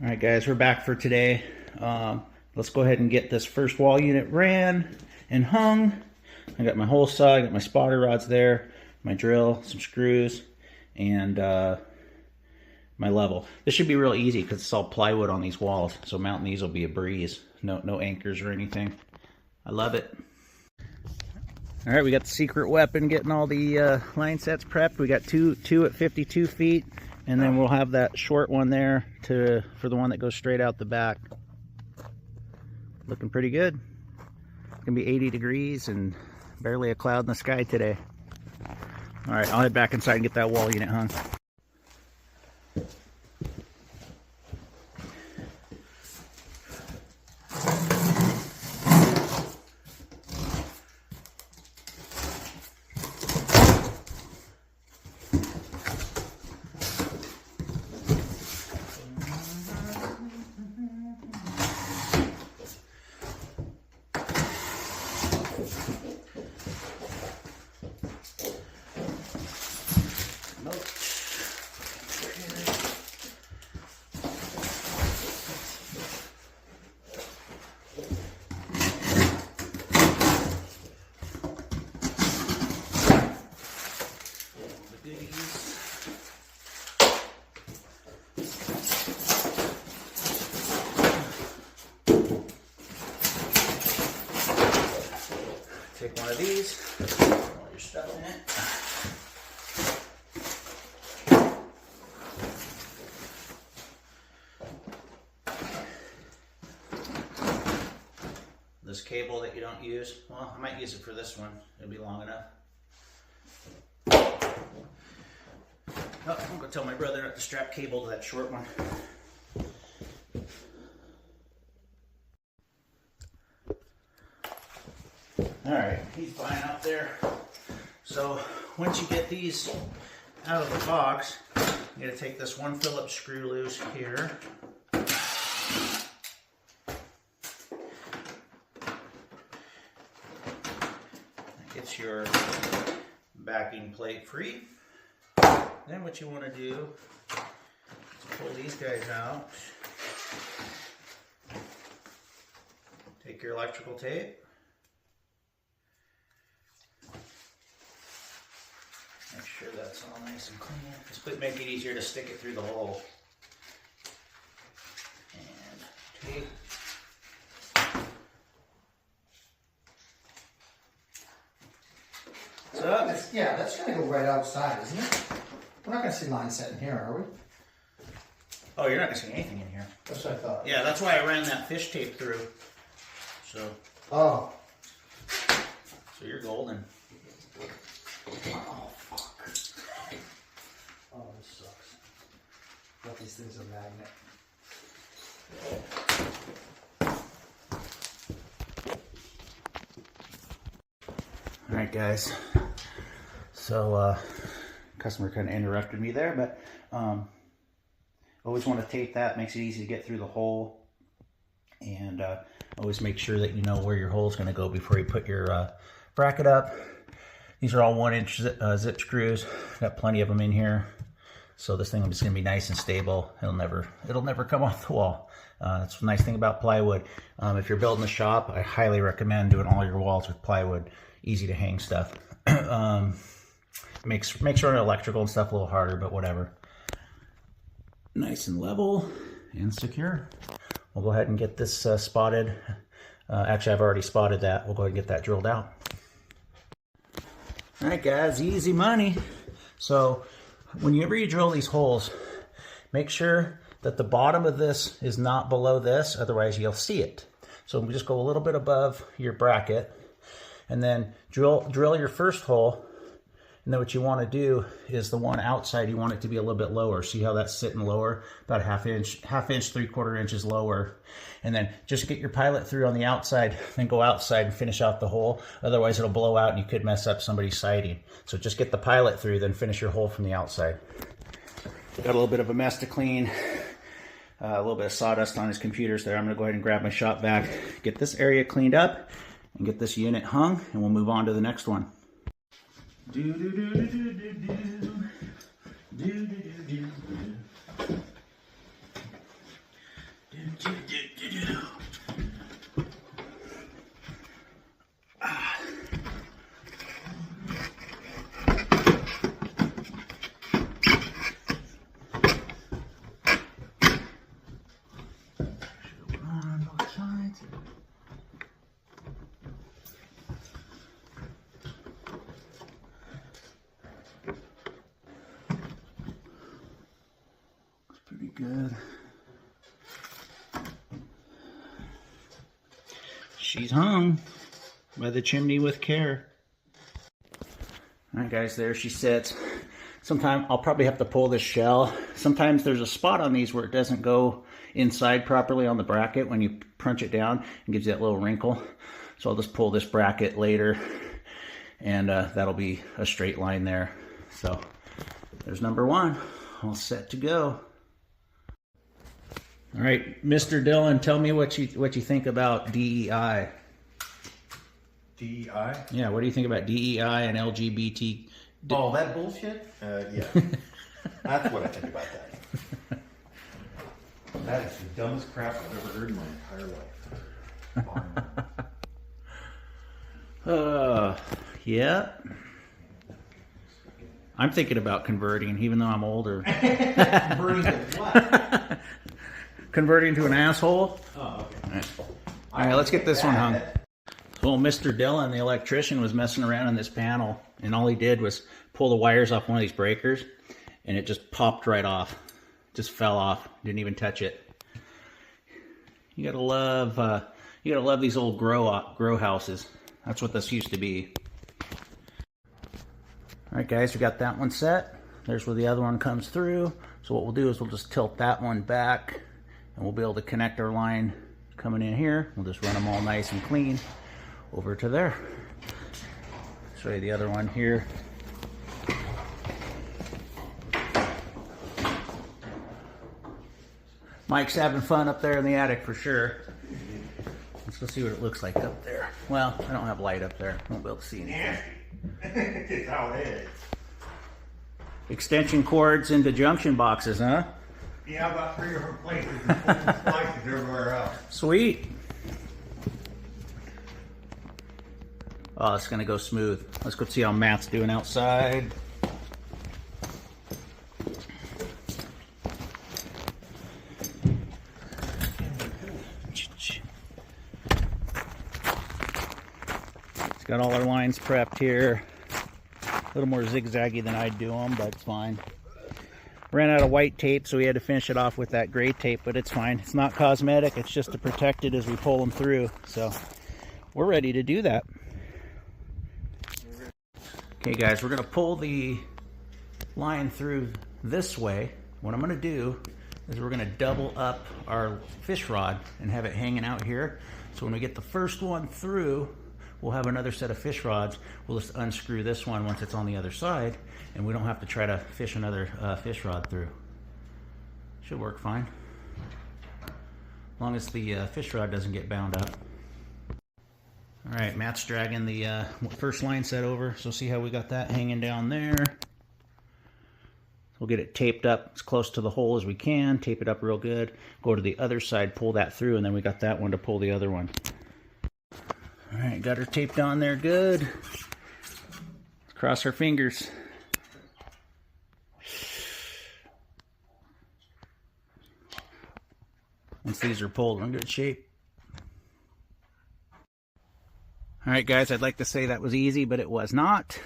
All right, guys, we're back for today. Let's go ahead and get this first wall unit ran and hung. I got my hole saw, I got my spotter rods there, my drill, some screws, and my level. This should be real easy because it's all plywood on these walls, so mounting these will be a breeze. No anchors or anything. I love it. All right, we got the secret weapon, getting all the line sets prepped. We got two at 52 feet. And then we'll have that short one there for the one that goes straight out the back. Looking pretty good. It's gonna be 80 degrees and barely a cloud in the sky today. All right, I'll head back inside and get that wall unit hung. Take one of these, all your stuff in it. This cable that you don't use, well, I might use it for this one. It'll be long enough. Oh, I'm gonna tell my brother not to strap cable to that short one. All right, he's fine out there. So once you get these out of the box, you gotta take this one Phillips screw loose here. That gets your backing plate free. Then what you want to do is pull these guys out. Take your electrical tape. Make sure that's all nice and clean. Just make it easier to stick it through the hole. And tape. So that's going to go right outside, isn't it? We're not going to see line set in here, are we? Oh, you're not going to see anything in here. That's what I thought. Yeah, that's why I ran that fish tape through. So. Oh. So you're golden. Oh, fuck. Oh, this sucks. But these things are magnet. All right, guys. So, customer kind of interrupted me there, but always want to tape that. Makes it easy to get through the hole, and always make sure that you know where your hole is going to go before you put your bracket up. These are all 1-inch zip screws. Got plenty of them in here, so this thing is going to be nice and stable. It'll never come off the wall. That's the nice thing about plywood. If you're building a shop, I highly recommend doing all your walls with plywood. Easy to hang stuff. Makes sure electrical and stuff a little harder, but whatever. Nice and level and secure. We'll go ahead and get this spotted. Actually, I've already spotted that. We'll go ahead and get that drilled out. All right, guys, easy money. So whenever you drill these holes, make sure that the bottom of this is not below this, otherwise you'll see it. So we just go a little bit above your bracket, and then drill your first hole. And then what you want to do is the one outside, you want it to be a little bit lower. See how that's sitting lower? About a half inch, 3/4 inches lower. And then just get your pilot through on the outside, then go outside and finish out the hole. Otherwise it'll blow out and you could mess up somebody's siding. So just get the pilot through, then finish your hole from the outside. Got a little bit of a mess to clean. A little bit of sawdust on his computers there. I'm gonna go ahead and grab my shop vac, get this area cleaned up, and get this unit hung, and we'll move on to the next one. Do do do do do do do do do do do. good. She's hung by the chimney with care. All right, guys, there she sits. Sometime I'll probably have to pull this shell. Sometimes there's a spot on these where it doesn't go inside properly on the bracket when you punch it down and gives you that little wrinkle. So I'll just pull this bracket later, and that'll be a straight line there. So there's number one, all set to go. All right, Mr. Dillon, tell me what you think about DEI. DEI? Yeah, what do you think about DEI and LGBT? Oh, that bullshit? Yeah. That's what I think about that. That is the dumbest crap I've ever heard in my entire life. Yeah. I'm thinking about converting, even though I'm older. Converting to what? Converting to an asshole. Oh, okay. All right, let's get this one hung. Well, Mr. Dillon, the electrician, was messing around in this panel, and all he did was pull the wires off one of these breakers, and it just popped right off. Just fell off. Didn't even touch it. You gotta love these old grow houses. That's what this used to be. All right, guys, we got that one set. There's where the other one comes through. So what we'll do is we'll just tilt that one back, and we'll be able to connect our line coming in here. We'll just run them all nice and clean over to there. Show you the other one here. Mike's having fun up there in the attic for sure. Let's go see what it looks like up there. Well, I don't have light up there. Won't be able to see anything. It's how it is. Extension cords into junction boxes, huh? Yeah, about 3 different places and slices everywhere else. Sweet. Oh, it's gonna go smooth. Let's go see how Matt's doing outside. It's got all our lines prepped here. A little more zigzaggy than I'd do them, but it's fine. Ran out of white tape, so we had to finish it off with that gray tape, but it's fine. It's not cosmetic, it's just to protect it as we pull them through. So we're ready to do that. Okay guys, we're gonna pull the line through this way. What I'm gonna do is we're gonna double up our fish rod and have it hanging out here. So when we get the first one through, we'll have another set of fish rods. We'll just unscrew this one once it's on the other side, and we don't have to try to fish another fish rod through. Should work fine, as long as the fish rod doesn't get bound up. All right, Matt's dragging the first line set over, so see how we got that hanging down there. We'll get it taped up as close to the hole as we can, tape it up real good, go to the other side, pull that through, and then we got that one to pull the other one. All right, got her taped on there good. Let's cross our fingers. Once these are pulled, we're in good shape. All right, guys, I'd like to say that was easy, but it was not.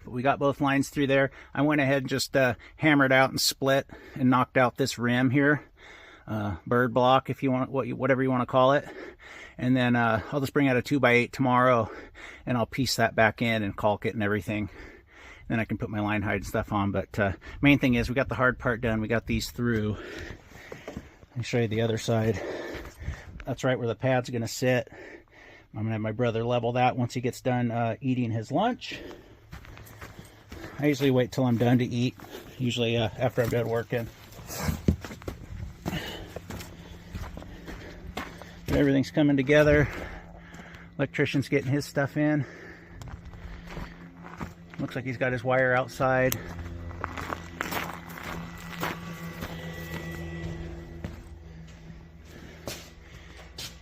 But we got both lines through there. I went ahead and just hammered out and split and knocked out this rim here. Bird block, if you want, whatever you want to call it. And then I'll just bring out a 2x8 tomorrow, and I'll piece that back in and caulk it and everything. Then I can put my line hide and stuff on. But main thing is we got the hard part done. We got these through. Let me show you the other side. That's right where the pad's going to sit. I'm going to have my brother level that once he gets done eating his lunch. I usually wait till I'm done to eat, usually after I'm done working. But everything's coming together. Electrician's getting his stuff in. Looks like he's got his wire outside.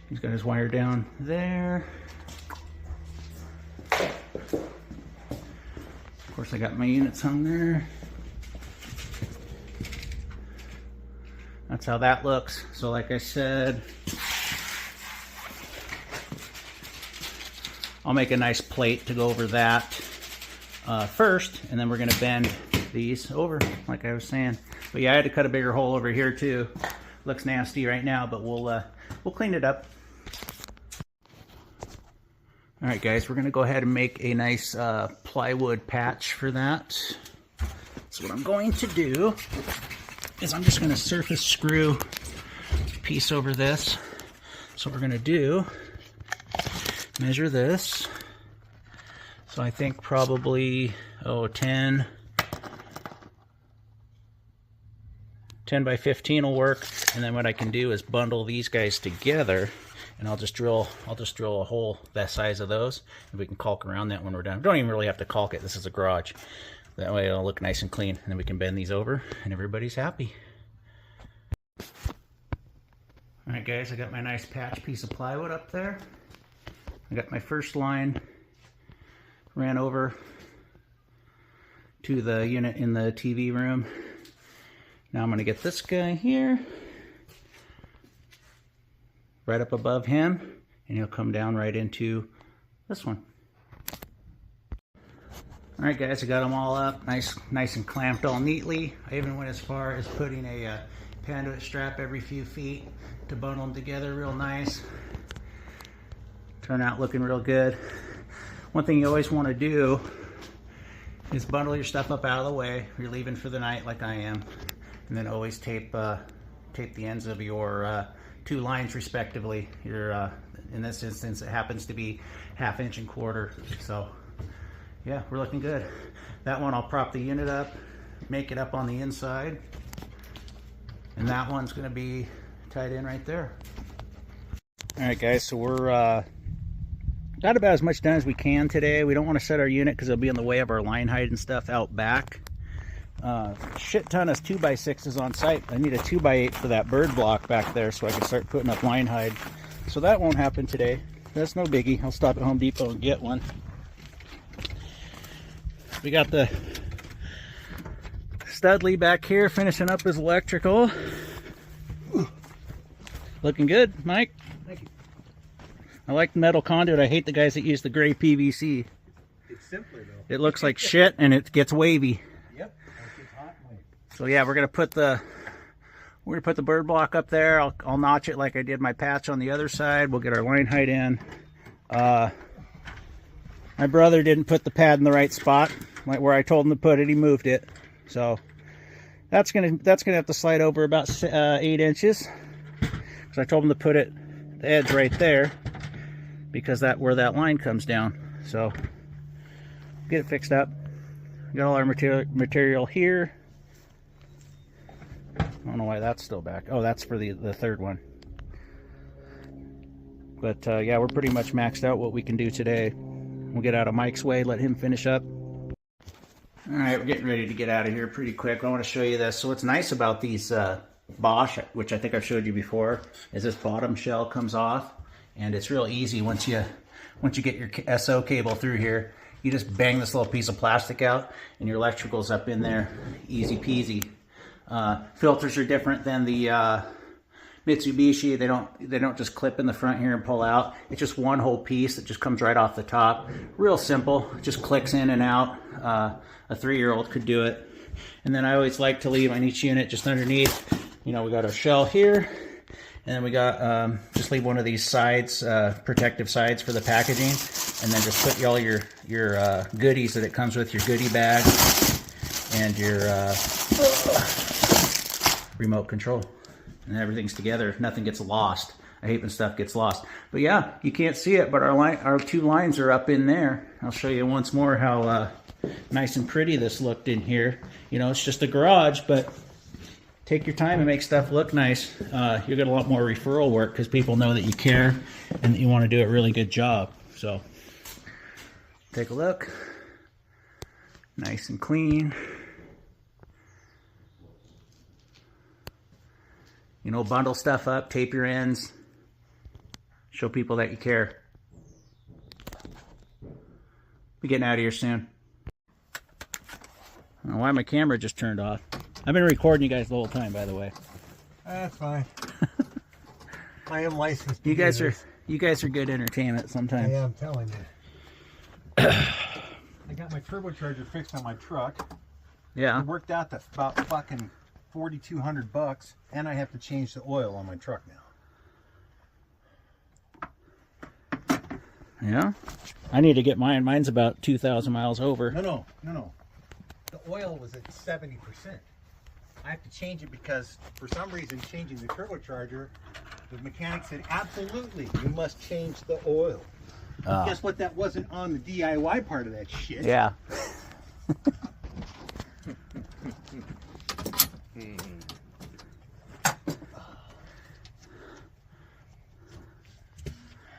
He's got his wire down there. Of course, I got my units hung there. That's how that looks. So like I said, I'll make a nice plate to go over that first, and then we're going to bend these over, like I was saying. But yeah, I had to cut a bigger hole over here too. Looks nasty right now, but we'll clean it up. All right, guys, we're gonna go ahead and make a nice plywood patch for that. So what I'm going to do is I'm just gonna surface screw a piece over this. So what we're gonna do, measure this. So I think probably, 10 by 15 will work. And then what I can do is bundle these guys together, and I'll just drill a hole that size of those, and we can caulk around that when we're done. We don't even really have to caulk it. This is a garage. That way it'll look nice and clean, and then we can bend these over, and everybody's happy. All right, guys, I got my nice patch piece of plywood up there. I got my first line ran over to the unit in the TV room. Now I'm going to get this guy here right up above him, and he'll come down right into this one. All right, guys, I got them all up, nice and clamped all neatly. I even went as far as putting a panduit strap every few feet to bundle them together real nice. Turn out looking real good. One thing you always want to do is bundle your stuff up out of the way. You're leaving for the night like I am. And then always tape the ends of your 2 lines respectively. In this instance, it happens to be 1/2 inch and 1/4. So yeah, we're looking good. That one I'll prop the unit up, make it up on the inside. And that one's gonna be tied in right there. All right, guys, so we're got about as much done as we can today. We don't want to set our unit because it'll be in the way of our line height and stuff out back. Shit ton of 2x6s on site. I need a 2x8 for that bird block back there so I can start putting up line hide. So that won't happen today. That's no biggie. I'll stop at Home Depot and get one. We got the Studley back here finishing up his electrical. Looking good, Mike. Thank you. I like the metal conduit. I hate the guys that use the gray PVC. It's simpler though. It looks like shit and it gets wavy. Yep. It's hot and wavy. So yeah, we're gonna put the bird block up there. I'll notch it like I did my patch on the other side. We'll get our line height in. My brother didn't put the pad in the right spot, like where I told him to put it. He moved it, so that's gonna have to slide over about 8 inches. So I told him to put it the edge right there because where that line comes down. So get it fixed up. Got all our material here. I don't know why that's still back. Oh, that's for the third one. But yeah, we're pretty much maxed out what we can do today. We'll get out of Mike's way, let him finish up. All right, we're getting ready to get out of here pretty quick. I want to show you this. So what's nice about these Bosch, which I think I've showed you before, is this bottom shell comes off, and it's real easy once you get your SO cable through here. You just bang this little piece of plastic out, and your electrical's up in there, easy peasy. Filters are different than the Mitsubishi. They don't just clip in the front here and pull out. It's just one whole piece that just comes right off the top. Real simple, just clicks in and out. A 3-year-old could do it. And then I always like to leave on each unit just underneath. You know, we got our shell here, and then we got just leave one of these sides, protective sides for the packaging, and then just put all your goodies that it comes with, your goodie bag and your remote control, and everything's together. Nothing gets lost. I hate when stuff gets lost. But yeah, you can't see it, but our 2 lines are up in there. I'll show you once more how nice and pretty this looked in here. You know, it's just a garage, but take your time and make stuff look nice. You'll get a lot more referral work because people know that you care and that you want to do a really good job. So take a look. Nice and clean. You know, bundle stuff up, tape your ends, show people that you care. Be getting out of here soon. I don't know why my camera just turned off. I've been recording you guys the whole time, by the way. That's fine. I am licensed. You guys are good entertainment sometimes. I am telling you. I got my turbocharger fixed on my truck. Yeah. It worked out to about fucking $4,200, and I have to change the oil on my truck now. Yeah. I need to get mine. Mine's about 2,000 miles over. No. The oil was at 70%. I have to change it because, for some reason, changing the turbocharger, the mechanic said, absolutely, you must change the oil. Guess what? That wasn't on the DIY part of that shit. Yeah.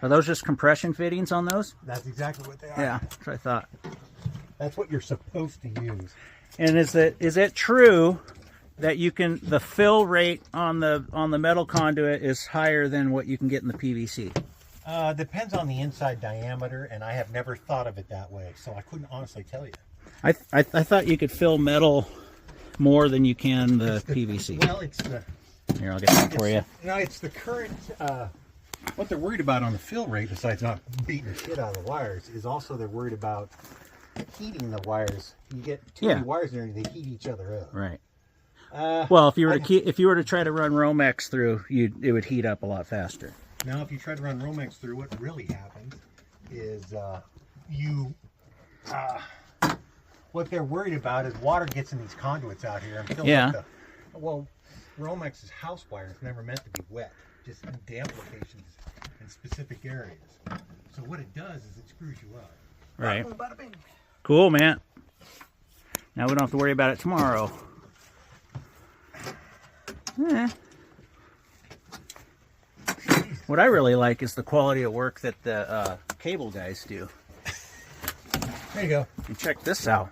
Are those just compression fittings on those? That's exactly what they are. Yeah, that's what I thought. That's what you're supposed to use. And is it true that you can the fill rate on the metal conduit is higher than what you can get in the PVC? Depends on the inside diameter, and I have never thought of it that way, so I couldn't honestly tell you. I thought you could fill metal more than you can the PVC. Well, it's the Here, I'll get some for you. no, it's the current. What they're worried about on the fill rate, besides not beating the shit out of the wires, is also they're worried about heating the wires. You get too many wires in there, they heat each other up. Right. Well, if you were to try to run Romex through, it would heat up a lot faster. Now, if you try to run Romex through, what really happens is what they're worried about is water gets in these conduits out here and fills up well, Romex's house wire is never meant to be wet, just in damp locations in specific areas. So what it does is it screws you up. Right. Cool, man. Now we don't have to worry about it tomorrow. What I really like is the quality of work that the cable guys do. There you go. And check this out.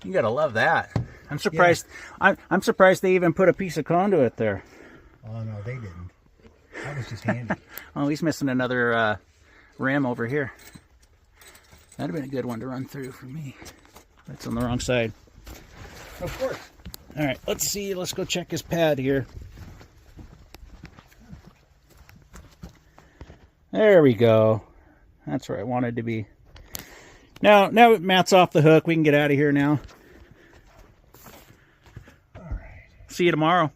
You gotta love that. I'm surprised. Yeah. I'm surprised they even put a piece of conduit there. Oh no, they didn't. That was just handy. Oh, he's missing another rim over here. That'd have been a good one to run through for me. That's on the wrong side. Of course. All right, let's see. Let's go check his pad here. There we go. That's where I wanted to be. Now Matt's off the hook. We can get out of here now. All right. See you tomorrow.